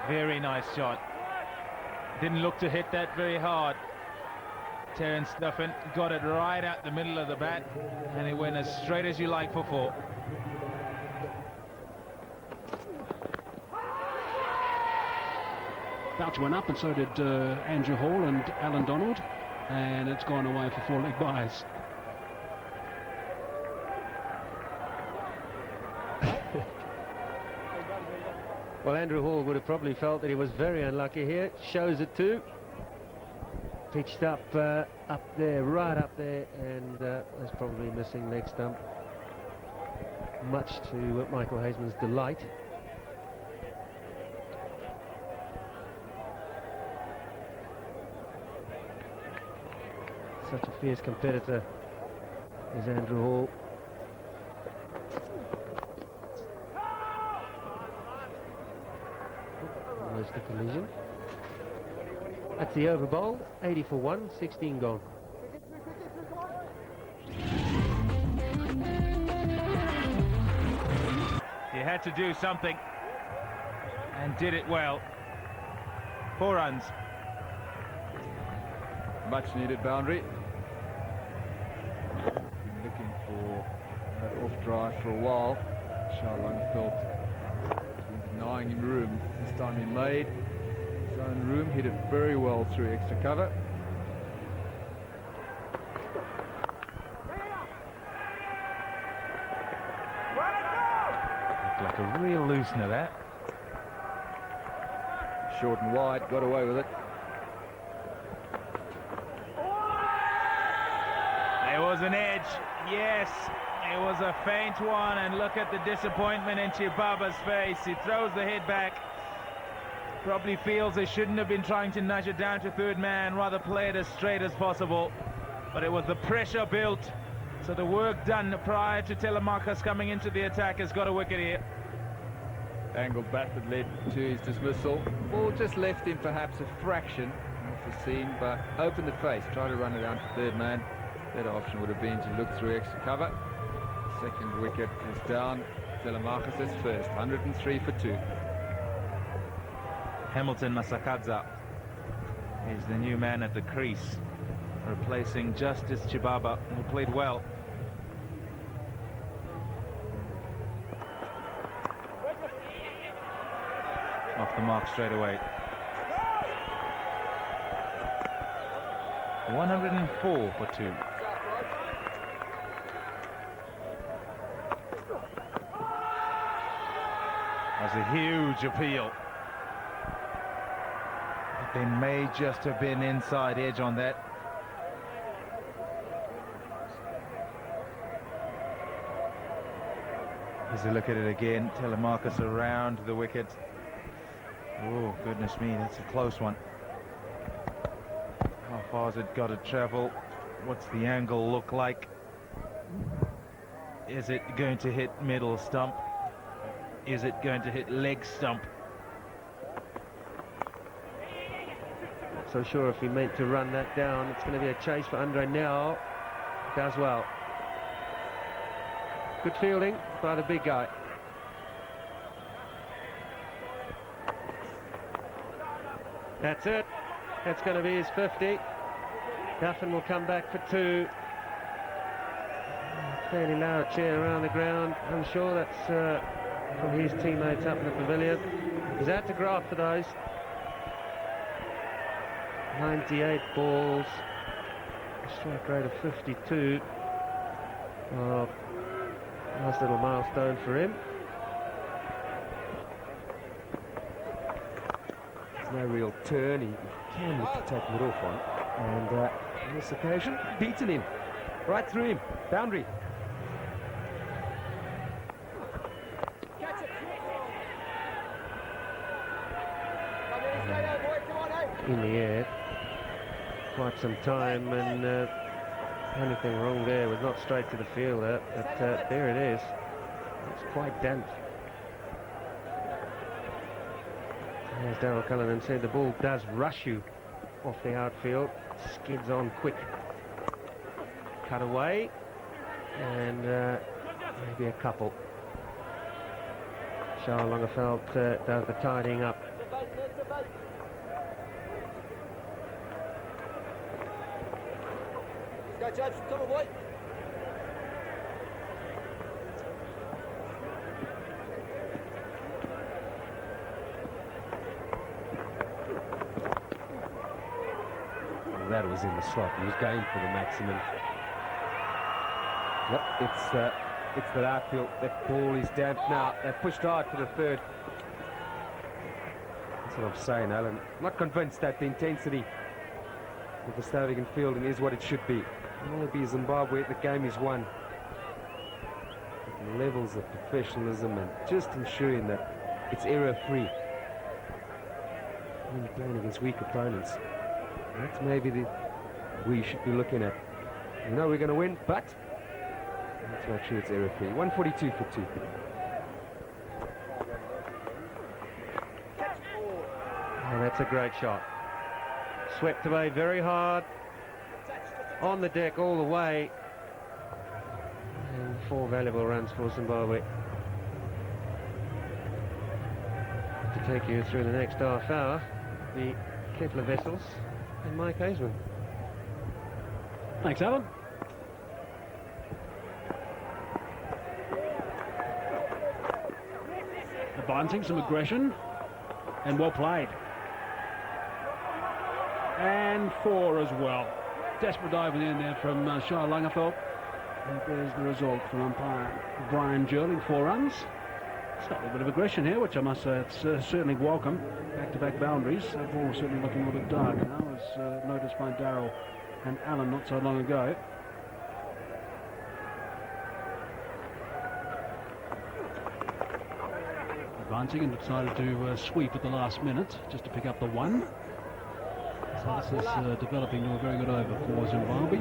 Very nice shot. Didn't look to hit that very hard. Terence Duffin got it right out the middle of the bat, and it went as straight as you like for 4. Bouch went up, and so did Andrew Hall and Alan Donald, and it's gone away for 4-leg byes. Well, Andrew Hall would have probably felt that he was very unlucky here. Shows it too. Pitched up up there, right up there, and was probably missing leg stump. Much to Michael Haseman's delight. Such a fierce competitor is Andrew Hall. Almost a collision. That's the over bowl. 80 for 1, 16 gone. He had to do something, and did it well. 4 runs. Much needed boundary. Been looking for that off drive for a while. Charlong felt denying him room. This time he made his own room, hit it very well through extra cover. Looked like a real loosener, that. Short and wide, got away with it. There was an edge, yes, it was a faint one, and look at the disappointment in Chibaba's face. He throws the head back, probably feels they shouldn't have been trying to nudge it down to third man, rather play it as straight as possible, but it was the pressure built, so the work done prior to Telemarcus coming into the attack has got a wicket here. Angled bat that led to his dismissal, or just left him perhaps a fraction off the seam, but opened the face, tried to run it down to third man. Better option would have been to look through extra cover. Second wicket is down. Telemarcus is first, 103 for 2. Hamilton Masakadza is the new man at the crease, replacing Justice Chibaba, who played well. Off the mark straight away. 104 for 2. That's a huge appeal. But they may just have been inside edge on that. Here's a look at it again. Telemarcus around the wicket. Oh, goodness me, that's a close one. How far has it got to travel? What's the angle look like? Is it going to hit middle stump? Is it going to hit leg stump? Not so sure if he meant to run that down. It's going to be a chase for Andre now. Does well. Good fielding by the big guy. That's it. That's going to be his 50. Duffin will come back for 2. Fairly loud cheer around the ground. I'm sure that's from his teammates up in the pavilion. He's out to graph for those. 98 balls. A strike rate of 52. Oh, nice little milestone for him. There's no real turn. He can look to take it off on. And on this occasion, beaten him. Right through him. Boundary. In the air. Quite some time, and only thing wrong there was not straight to the fielder, but there it is. It's quite damp. As Darryl Cullinan said, the ball does rush you off the outfield, skids on quick. Cut away, and maybe a couple. Charles Longefeld does the tidying up. Go, Judge, come on, boy. That was in the slot. He was going for the maximum. Yep, it's the outfield. That ball is damp now. They've pushed hard for the third. That's what I'm saying, Alan. I'm not convinced that the intensity of the South African fielding is what it should be. It will be Zimbabwe. The game is won. The levels of professionalism and just ensuring that it's error-free when playing against weak opponents. That's maybe we should be looking at. We know we're going to win, but let's make sure it's error-free. 142 for 2. Oh, that's a great shot. Swept away very hard. On the deck all the way. And 4 valuable runs for Zimbabwe. take you through the next half hour, the Kettler Vessels and Mike Hazeman. Thanks, Alan. Advancing, some aggression, and well played. And 4 as well. Desperate diving in there from Shah Langerfeld. And there's the result from umpire Brian Jerling, 4 runs. Slightly bit of aggression here, which I must say it's certainly welcome. Back-to-back boundaries. The ball certainly looking a little bit dark now, as noticed by Darryl and Alan not so long ago. Advancing and decided to sweep at the last minute just to pick up the 1. So this is developing to a very good over for Zimbabwe.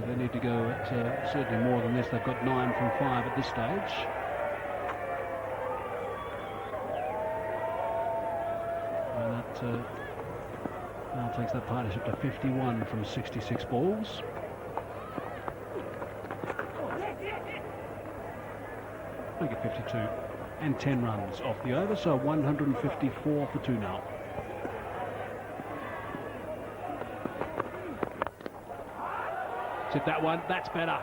They need to go at certainly more than this. They've got 9 from 5 at this stage. And that now takes that partnership to 51 from 66 balls. Make it 52 and 10 runs off the over, so 154 for 2 now. Hit that one, that's better.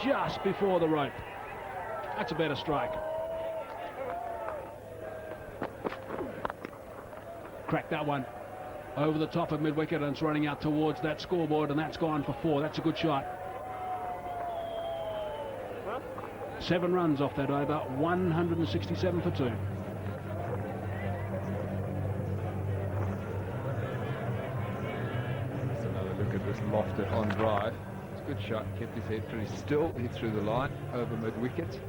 Just before the rope. That's a better strike. Crack that one over the top of mid-wicket, and it's running out towards that scoreboard, and that's gone for 4. That's a good shot. 7 runs off that over, 167 for 2. Look at this lofted on drive. It's a good shot, kept his head pretty still. He threw the line over mid-wicket.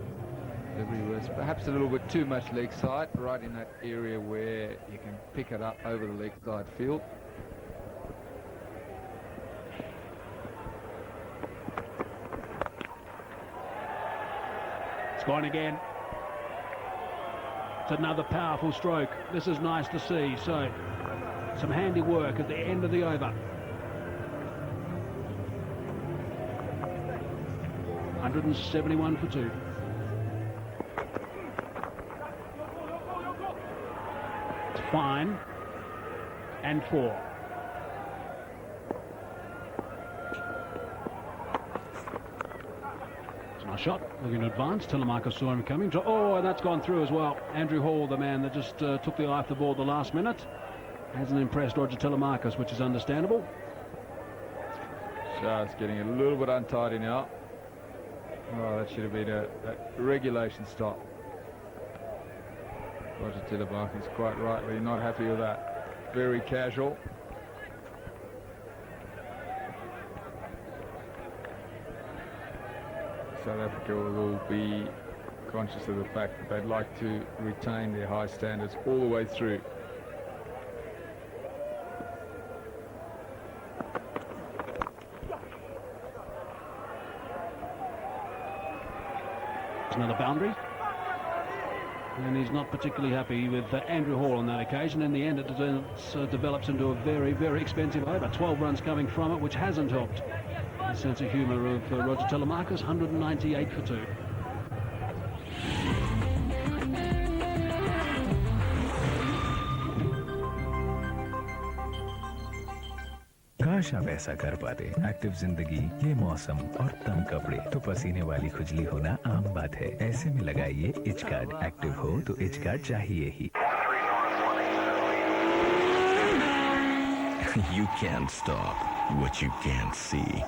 Delivery was perhaps a little bit too much leg side, right in that area where you can pick it up over the leg side field. It's gone again. It's another powerful stroke. This is nice to see. So, some handy work at the end of the over. 171 for 2. It's fine. And 4. It's a nice shot. Looking to advance. Telemarco saw him coming. Oh, and that's gone through as well. Andrew Hall, the man that just took the eye off the ball at the last minute. Hasn't impressed Roger Telemarcus, which is understandable. Just getting a little bit untidy now. Oh, that should have been a regulation stop. Roger Telemarcus is quite rightly not happy with that. Very casual. South Africa will be conscious of the fact that they'd like to retain their high standards all the way through. Another boundary, and he's not particularly happy with Andrew Hall on that occasion. In the end, it develops into a very, very expensive over. 12 runs coming from it, which hasn't helped the sense of humour of Roger Telemarcus. 198 for 2. काश आप ऐसा कर पाते। Active जिंदगी, ये मौसम और तंग कपड़े तो पसीने वाली खुजली होना आम बात है। ऐसे में लगाइए इच कार्ड। एक्टिव हो तो इच कार्ड चाहिए ही। You can't stop what you can't see.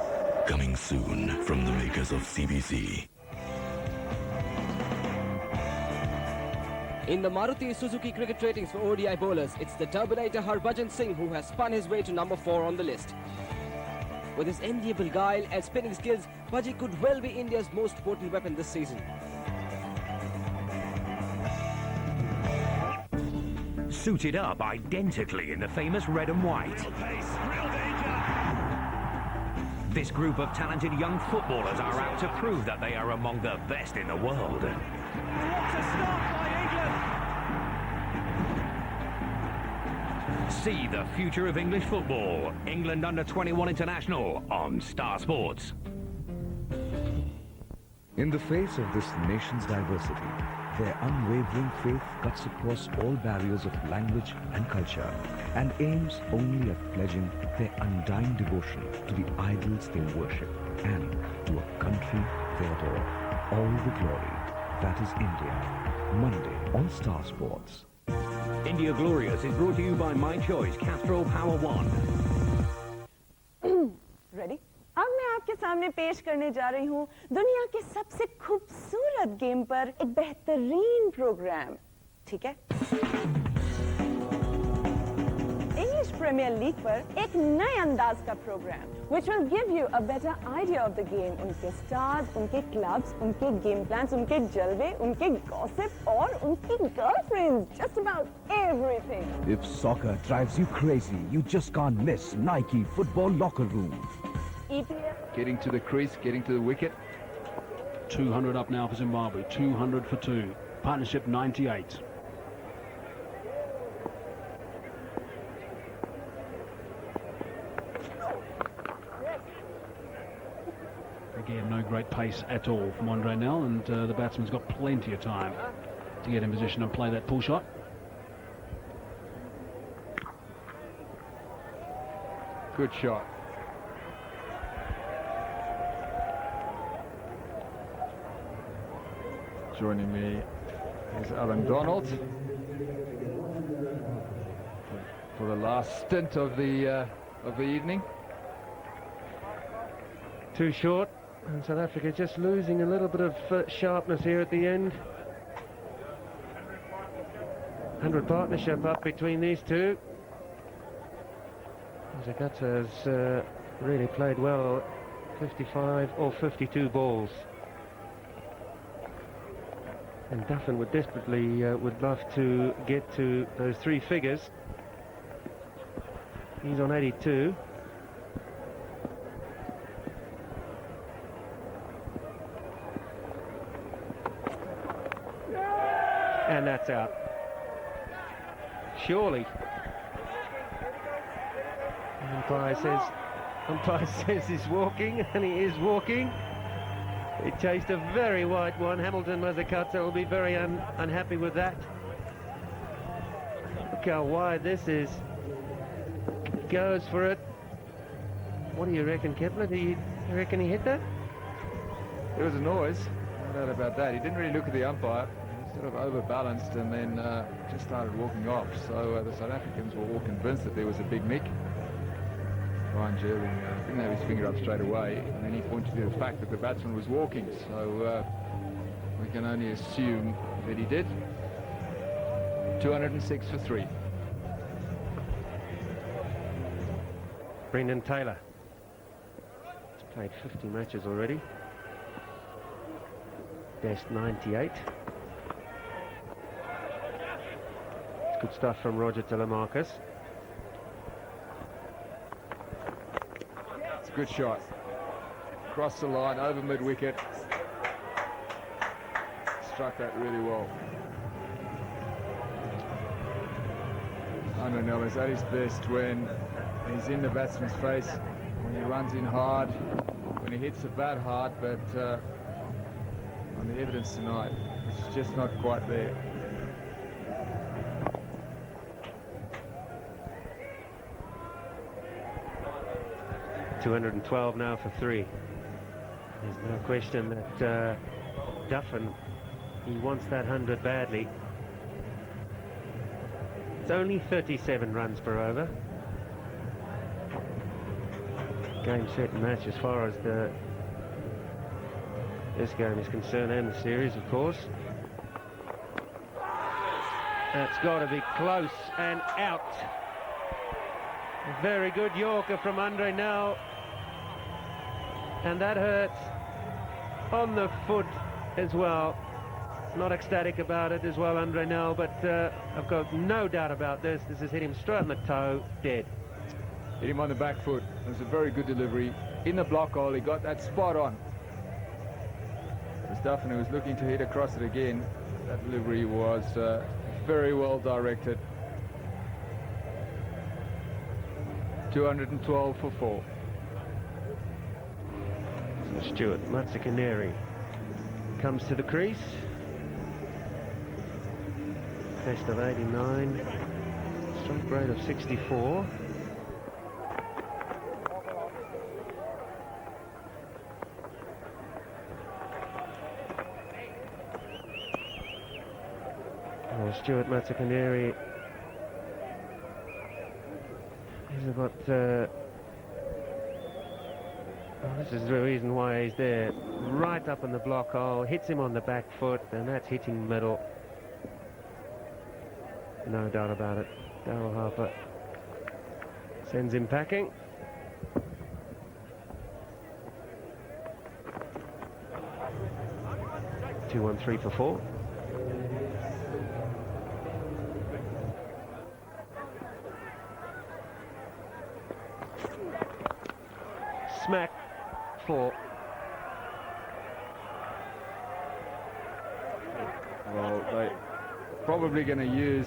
Coming soon from the makers of CBC. In the Maruti Suzuki cricket ratings for ODI bowlers, it's the Turbinator Harbhajan Singh who has spun his way to number 4 on the list. With his enviable guile and spinning skills, Bhaji could well be India's most potent weapon this season. Suited up identically in the famous red and white. Real pace, real danger. This group of talented young footballers are out to prove that they are among the best in the world. What a start by England! See the future of English football. England Under-21 International on Star Sports. In the face of this nation's diversity, Their unwavering faith cuts across all barriers of language and culture and aims only at pledging their undying devotion to the idols they worship and to a country they adore. All the glory, that is India. Monday on Star Sports. India Glorious is brought to you by My Choice Castrol Power One. Ready? अब मैं आपके सामने पेश करने जा रही हूँ दुनिया के सबसे खूबसूरत गेम पर एक बेहतरीन प्रोग्राम, ठीक है? इंग्लिश प्रीमियर लीग पर एक नए अंदाज का programme, which will give you a better idea of the game. उनके स्टार्स, उनके क्लब्स, उनके गेम प्लान्स, उनके जलवे, उनके गॉसिप और उनकी girlfriends, just about everything. If soccer drives you crazy, you just can't miss Nike Football Locker Room. Getting to the crease, getting to the wicket. 200 up now for Zimbabwe, 200 for 2. Partnership 98. Again, no great pace at all from Andre Nell, and the batsman's got plenty of time to get in position and play that pull shot. Good shot. Joining me is Alan Donald for the last stint of the evening. Too short, and South Africa just losing a little bit of sharpness here at the end. 100 partnership up between these two. Zagata has really played well, 55 or 52 balls. And Duffin would desperately would love to get to those three figures. He's on 82. And that's out. Surely. Umpire says he's walking, and he is walking. He chased a very wide one. Hamilton Mazzacuzza will be very unhappy with that. Look how wide this is. Goes for it. What do you reckon, Kepler? Do you reckon he hit that? There was a noise, no doubt about that. He didn't really look at the umpire. He sort of overbalanced and then just started walking off. So the South Africans were all convinced that there was a big nick. Ryan Jerving didn't have his finger up straight away, and then he pointed to the fact that the batsman was walking, so we can only assume that he did. 206 for 3. Brendan Taylor. He's played 50 matches already. Best 98. Good stuff from Roger Telemarcus. Good shot. Crossed the line, over mid-wicket. Struck that really well. Andre Nell is at his best when he's in the batsman's face, when he runs in hard, when he hits the bat hard, but on the evidence tonight, it's just not quite there. $212 now for 3. There's no question that Duffin, he wants that 100 badly. It's only 37 runs per over. Game, set and match as far as this game is concerned, and the series, of course. That's got to be close and out. Very good Yorker from Andre Nell. And that hurts on the foot as well. Not ecstatic about it as well, Andre Nell, but I've got no doubt about this. This has hit him straight on the toe, dead. Hit him on the back foot. It was a very good delivery. In the block hole, he got that spot on. As Duffin was looking to hit across it again, that delivery was very well directed. 212 for 4. So Stuart Matsakaneri comes to the crease. best of 89, strike rate of 64. Stuart Matsukaneri is about this is the reason why he's there, right up in the block hole, hits him on the back foot, and that's hitting middle, no doubt about it. Darryl Harper sends him packing. Two, 1, 3 for 4. Smack 4. Well, they're probably going to use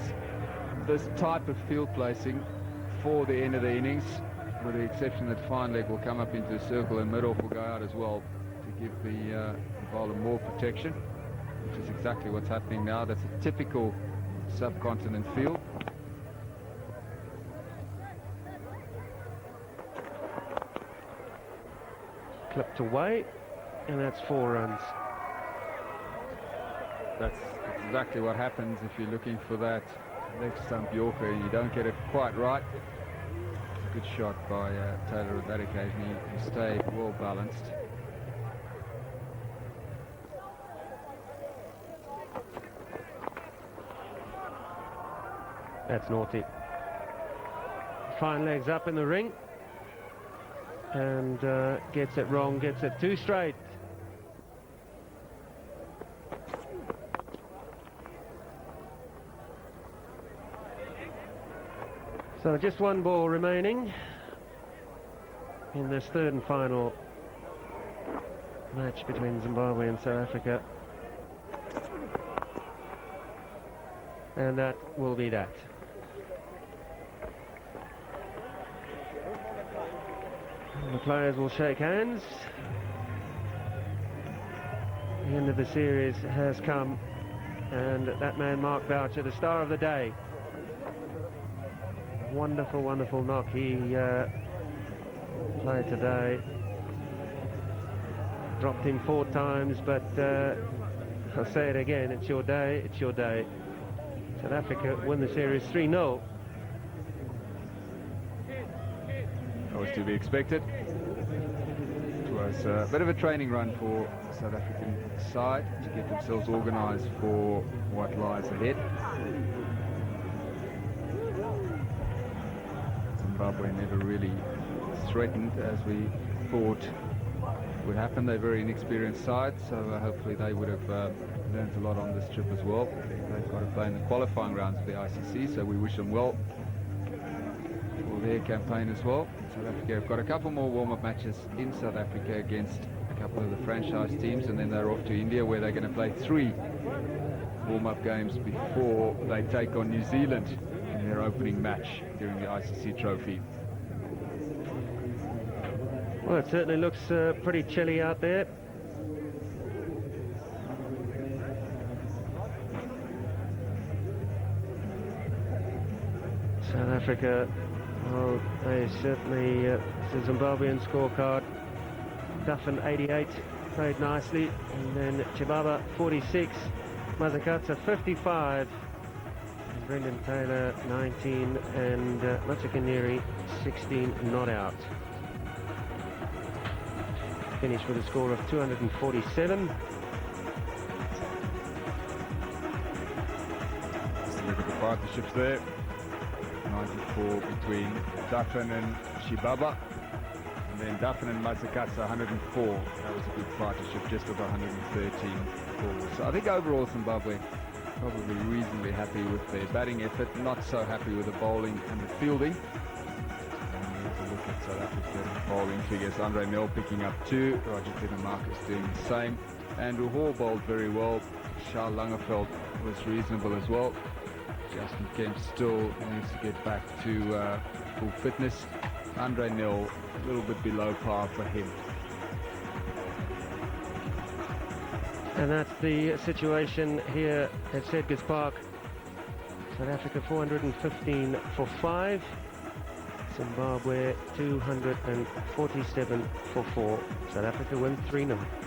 this type of field placing for the end of the innings, with the exception that fine leg will come up into the circle and mid-off will go out as well to give the bowler more protection, which is exactly what's happening now. That's a typical subcontinent field. Clipped away, and that's 4 runs. That's exactly what happens if you're looking for that left stump Yorker and you don't get it quite right. It's a good shot by Taylor at that occasion. He stayed well balanced. That's naughty. Fine legs up in the ring. And gets it wrong, gets it too straight. So just one ball remaining in this third and final match between Zimbabwe and South Africa. And that will be that. The players will shake hands. The end of the series has come, and that man Mark Boucher, the star of the day. Wonderful, wonderful knock he played today. Dropped him 4 times, but I'll say it again, it's your day, it's your day. South Africa win the series 3-0. That was to be expected. It was a bit of a training run for the South African side to get themselves organised for what lies ahead. Zimbabwe never really threatened as we thought would happen. They're a very inexperienced side, so hopefully they would have learned a lot on this trip as well. They've got to play in the qualifying rounds for the ICC, so we wish them well for their campaign as well. South Africa have got a couple more warm-up matches in South Africa against a couple of the franchise teams, and then they're off to India, where they're going to play 3 warm-up games before they take on New Zealand in their opening match during the ICC Trophy. Well, it certainly looks pretty chilly out there. South Africa, well, they certainly, it's a Zimbabwean scorecard. Duffin 88, played nicely, and then Chibaba 46, Mazakatsa 55, and Brendan Taylor 19, and Matsukaneri 16 not out. Finished with a score of 247. Let's look at the partnerships there. 94 between Duffin and Chibaba, and then Duffin and Mazakatsa 104. That was a good partnership, just over 113 balls. So I think overall Zimbabwe probably reasonably happy with their batting effort, not so happy with the bowling and the fielding. And look at South African bowling figures. Andre Nel picking up 2, Roger Pietermark doing the same. Andrew Hall bowled very well. Charles Langeveld was reasonable as well. Justin Kemp still needs to get back to full fitness. Andre Nel a little bit below par for him. And that's the situation here at Sedgars Park South Africa 415 for 5. Zimbabwe 247 for 4. South Africa win 3-0.